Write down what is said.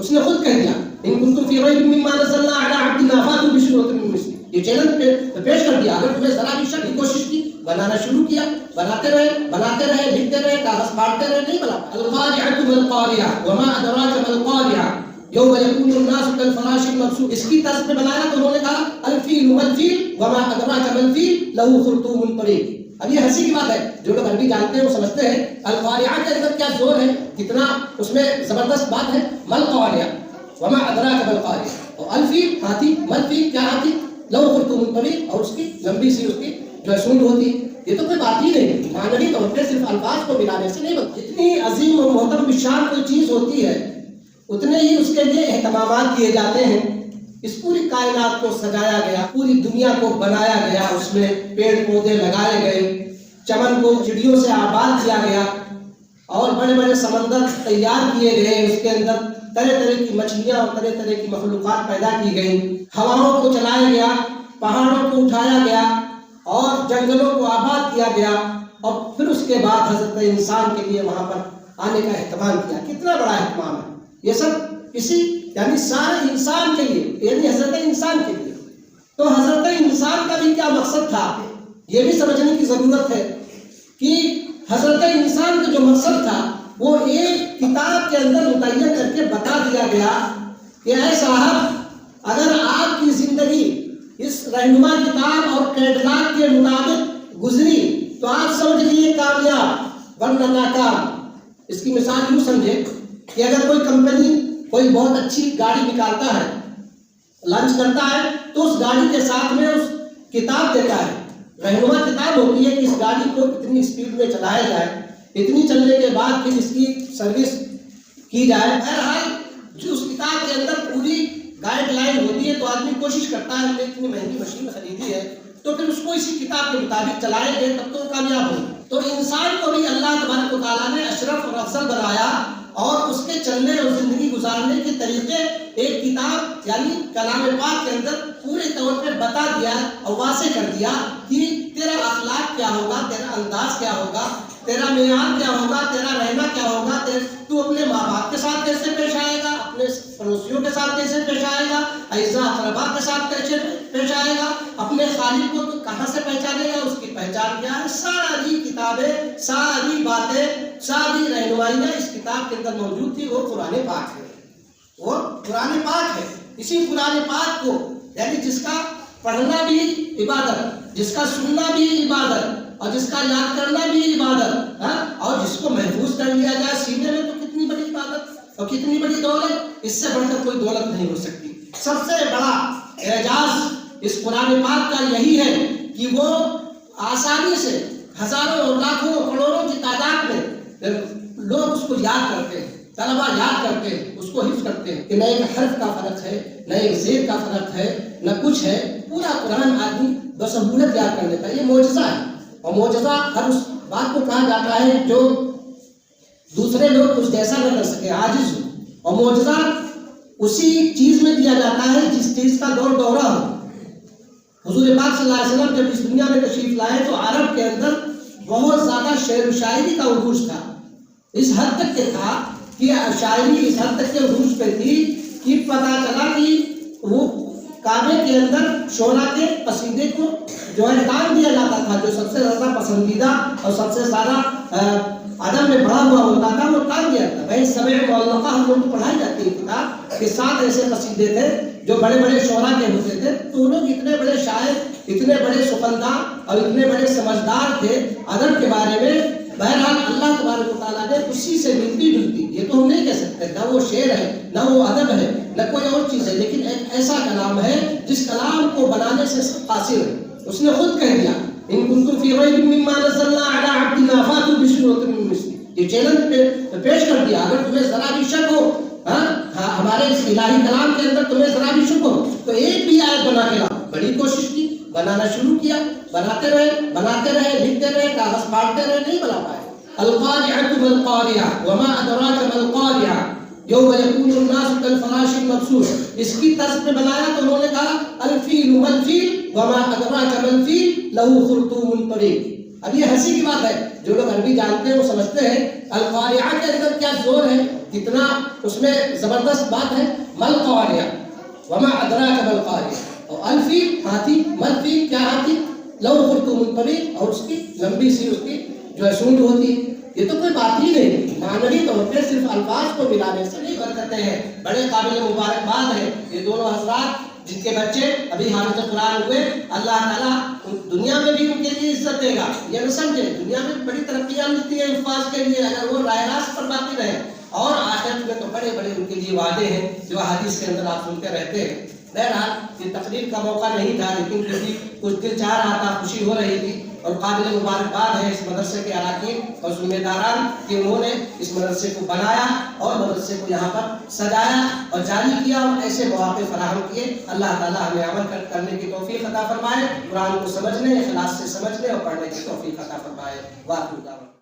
اس نے خود کہہ دیا ان کنتم فی ریب مما نزلنا علی عبدنا فاتوا بسورۃ من مثلہ، یہ چیلنج پیش کر دیا. اگر تمہیں ذرا بھی شک کی کوشش کی، بنانا شروع کیا، بناتے رہے لکھتے رہے، کاغذ پھاڑتے رہے، نہیں بنا. القارعۃ ما القارعۃ وما ادراک ما القارعۃ یوم یکون الناس کالفراش المبثوث. اس کی طرز میں بنایا تو انہوں نے کہا الفیل ما الفیل وما ادراک ما الفیل لہ خرطوم طویل. اب یہ ہنسی کی بات ہے، جو لوگ عربی جانتے ہیں وہ سمجھتے ہیں القارعہ کے اندر کیا زور ہے، کتنا اس میں زبردست بات ہے. ما القارعہ وما ادراک ما القارعہ، اور الفیل ہاتھی، ما الفیل کیا ہاتھی، لہ خرطوم طویل، اور اس کی لمبی سی اس کی جو سونڈ ہوتی ہے. یہ تو کوئی بات ہی نہیں، معنوی طور پہ صرف الفاظ کو ملانے سے نہیں بنتی. جتنی عظیم و محترم بشان کوئی چیز ہوتی ہے اتنے ہی اس کے لیے اہتمامات کیے جاتے ہیں. اس پوری کائنات کو سجایا گیا، پوری دنیا کو بنایا گیا، اس میں پیڑ پودے لگائے گئے، چمن کو چڑیوں سے آباد کیا گیا، اور بڑے بڑے سمندر تیار کیے گئے، اس کے اندر طرح طرح کی مچھلیاں اور طرح طرح کی مخلوقات پیدا کی گئی، ہواؤں کو چلایا گیا، پہاڑوں کو اٹھایا گیا، اور جنگلوں کو آباد کیا گیا، اور پھر اس کے بعد حضرت انسان کے لیے وہاں پر آنے کا اہتمام کیا. کتنا بڑا اہتمام ہے یہ سب، کسی یعنی سارے انسان کے لیے، یعنی حضرت انسان کے لیے. تو حضرت انسان کا بھی کیا مقصد تھا، یہ بھی سمجھنے کی ضرورت ہے کہ حضرت انسان کا جو مقصد تھا وہ ایک کتاب کے اندر متعین کر کے بتا دیا گیا کہ اے صاحب، اگر آپ کی زندگی اس رہنما کتاب اور کیٹلاگ کے مطابق گزری تو آپ سمجھ لیے کامیاب، ورنہ ناکام. اس کی مثال یوں سمجھے کہ اگر کوئی کمپنی کوئی بہت اچھی گاڑی نکالتا ہے، لانچ کرتا ہے، تو اس گاڑی کے ساتھ میں اس کتاب دیتا ہے، رہنما کتاب ہوتی ہے کہ اس گاڑی کو اتنی اسپیڈ میں چلایا جائے، اتنی چلنے کے بعد پھر اس کی سروس کی جائے. بہرحال جو اس کتاب کے اندر پوری گائیڈ لائن ہوتی ہے، تو آدمی کوشش کرتا ہے ہم نے اتنی مہنگی مشین خریدی ہے تو پھر اس کو اسی کتاب کے مطابق چلائیں گے تب تو کامیاب ہوں. تو انسان کو بھی اللہ تبارک و تعالیٰ نے اشرف اور افضل بنایا، اور اس کے چلنے اور زندگی گزارنے کے طریقے ایک کتاب یعنی کلام پاک کے اندر پورے طور پہ بتا دیا اور واضح کر دیا کہ تیرا اخلاق کیا ہوگا، تیرا انداز کیا ہوگا، تیرا معیار کیا ہوگا، تیرا رہنا کیا ہوگا، تو اپنے ماں باپ کے ساتھ کیسے پیش آئے گا، اپنے پڑوسیوں کے ساتھ کیسے پیش آئے گا، اعزاء اقربا کے ساتھ کیسے پیش آئے گا، اپنے خالق کو تو کہاں سے پہچانے گا، اس کی پہچان کیا ہے. ساری کتابیں، ساری باتیں، ساری رہنمائیاں اس کتاب کے اندر موجود تھی. وہ قرآن پاک ہے، وہ قرآن پاک ہے. اسی قرآن پاک کو یعنی جس کا پڑھنا بھی عبادت، جس کا سننا بھی عبادت، اور جس کا یاد کرنا بھی عبادت، اور جس کو محفوظ کر لیا جائے سینے میں، تو کتنی بڑی عبادت اور کتنی بڑی دولت. اس سے بڑھ کر کوئی دولت نہیں ہو سکتی. سب سے بڑا اعجاز اس قرآن پاک کا یہی ہے کہ وہ آسانی سے ہزاروں اور لاکھوں کروڑوں کی تعداد میں لوگ اس کو یاد کرتے ہیں، طلبا یاد کرتے ہیں، اس کو حفظ کرتے ہیں کہ نہ ایک حرف کا فرق ہے، نہ ایک زیر کا فرق ہے، نہ کچھ ہے. پورا قرآن آدمی بسہولت یاد کر لیتا ہے. یہ معجزہ ہے، اور معجزہ ہر اس بات کو کہا جاتا ہے جو دوسرے لوگ اس جیسا نہ کر سکے، عاجز ہو. اور معجزہ اسی چیز میں دیا جاتا ہے جس چیز کا دور دورہ ہو. حضور پاک صلی اللہ علیہ وسلم جب اس دنیا میں تشریف لائے تو عرب کے اندر بہت زیادہ شعر و شاعری کا عروج تھا. اس حد تک کہ تھا کہ شاعری اس حد تک کے عروج پہ تھی کہ پتہ چلا کہ وہ کعبے کے اندر شعراء کے قصیدے کو جو ہے دان دیا جاتا تھا. جو سب سے زیادہ پسندیدہ اور سب سے زیادہ ادب میں بڑھا ہوا ہوتا تھا وہ دان دیا تھا. بھائی سبع معلقہ ہم لوگ کو پڑھائی جاتی ہے کتاب کے ساتھ ایسے قصیدے تھے جو بڑے بڑے شعراء کے ہوتے تھے. تو لوگ اتنے بڑے شاعر، اتنے بڑے سخندار اور اتنے بڑے سمجھدار تھے ادب کے بارے میں. بہرحال اللہ تبارک و تعالیٰ نے اسی سے ملتی جلتی، یہ تو ہم نہیں کہہ سکتے نہ وہ شعر ہے، نہ وہ ادب ہے، نہ کوئی اور چیز ہے، لیکن ایک ایسا کلام ہے جس کلام کو بنانے سے قاصر ہے. اس نے خود کہہ دیا ان کنتم فی ریب مما نزلنا علی عبدنا فاتوا بسورۃ من مثلہ. یہ چیلنج پیش کر دیا. اگر تمہیں ذرا بھی شک ہو ہمارے اس الہی کلام کے اندر، تمہیں ذرا بھی شک ہو تو ایک بھی آیت بنا کے لاؤ. بڑی کوشش کی، بنانا شروع کیا، بناتے رہے لکھتے رہے، کاغذ پھاڑتے رہے، نہیں بنا پائے. القارعۃ ما القارعۃ وما ادراک ما القارعۃ یوم یکون الناس کالفراش المبثوث. اس کی طرز میں بنایا تو انہوں نے کہا الفیل ما الفیل وما ادراک ما الفیل لہ خرطوم طویل. اب یہ ہنسی کی بات ہے، جو لوگ عربی جانتے ہیں وہ سمجھتے ہیں القارعہ کے اندر کیا زور ہے، کتنا اس میں زبردست بات ہے. مل قاریہ وما ادراک مل قاریہ. اور الفی ہاتھی، ملفی کیا ہاتھی، لو خرطوم الطویل، اور اس کی لمبی سی اس کی جو ہے سونڈ ہوتی ہے. یہ تو کوئی بات ہی نہیں، معنوی طور پہ صرف الفاظ کو ملانے سے نہیں برکتیں ہیں. بڑے قابل مبارکباد ہیں یہ دونوں حضرات جن کے بچے ابھی حافظ قرآن ہوئے. اللہ تعالیٰ دنیا میں بھی ان کے لیے عزت دے گا. یہ نہ سمجھے دنیا میں بڑی ترقیاں ملتی ہیں حفاظ کے لیے اگر وہ راہ راست پر باقی رہے، اور آخرت میں تو بڑے بڑے ان کے لیے وعدے ہیں جو حدیث کے اندر آپ سنتے رہتے ہیں. بہرحال یہ تقریر کا موقع نہیں تھا، لیکن کسی کچھ دل چاہ رہا تھا، خوشی ہو رہی تھی. اور قابل مبارکباد ہے اس مدرسے کے اراکین اور ذمہ داران کہ انہوں نے اس مدرسے کو بنایا اور مدرسے کو یہاں پر سجایا اور جاری کیا اور ایسے مواقع فراہم کیے. اللہ تعالیٰ ہمیں عمل کرنے کی توفیق عطا فرمائے، قرآن کو سمجھنے، اخلاص سے سمجھنے اور پڑھنے کی توفیق عطا فرمائے. واقعی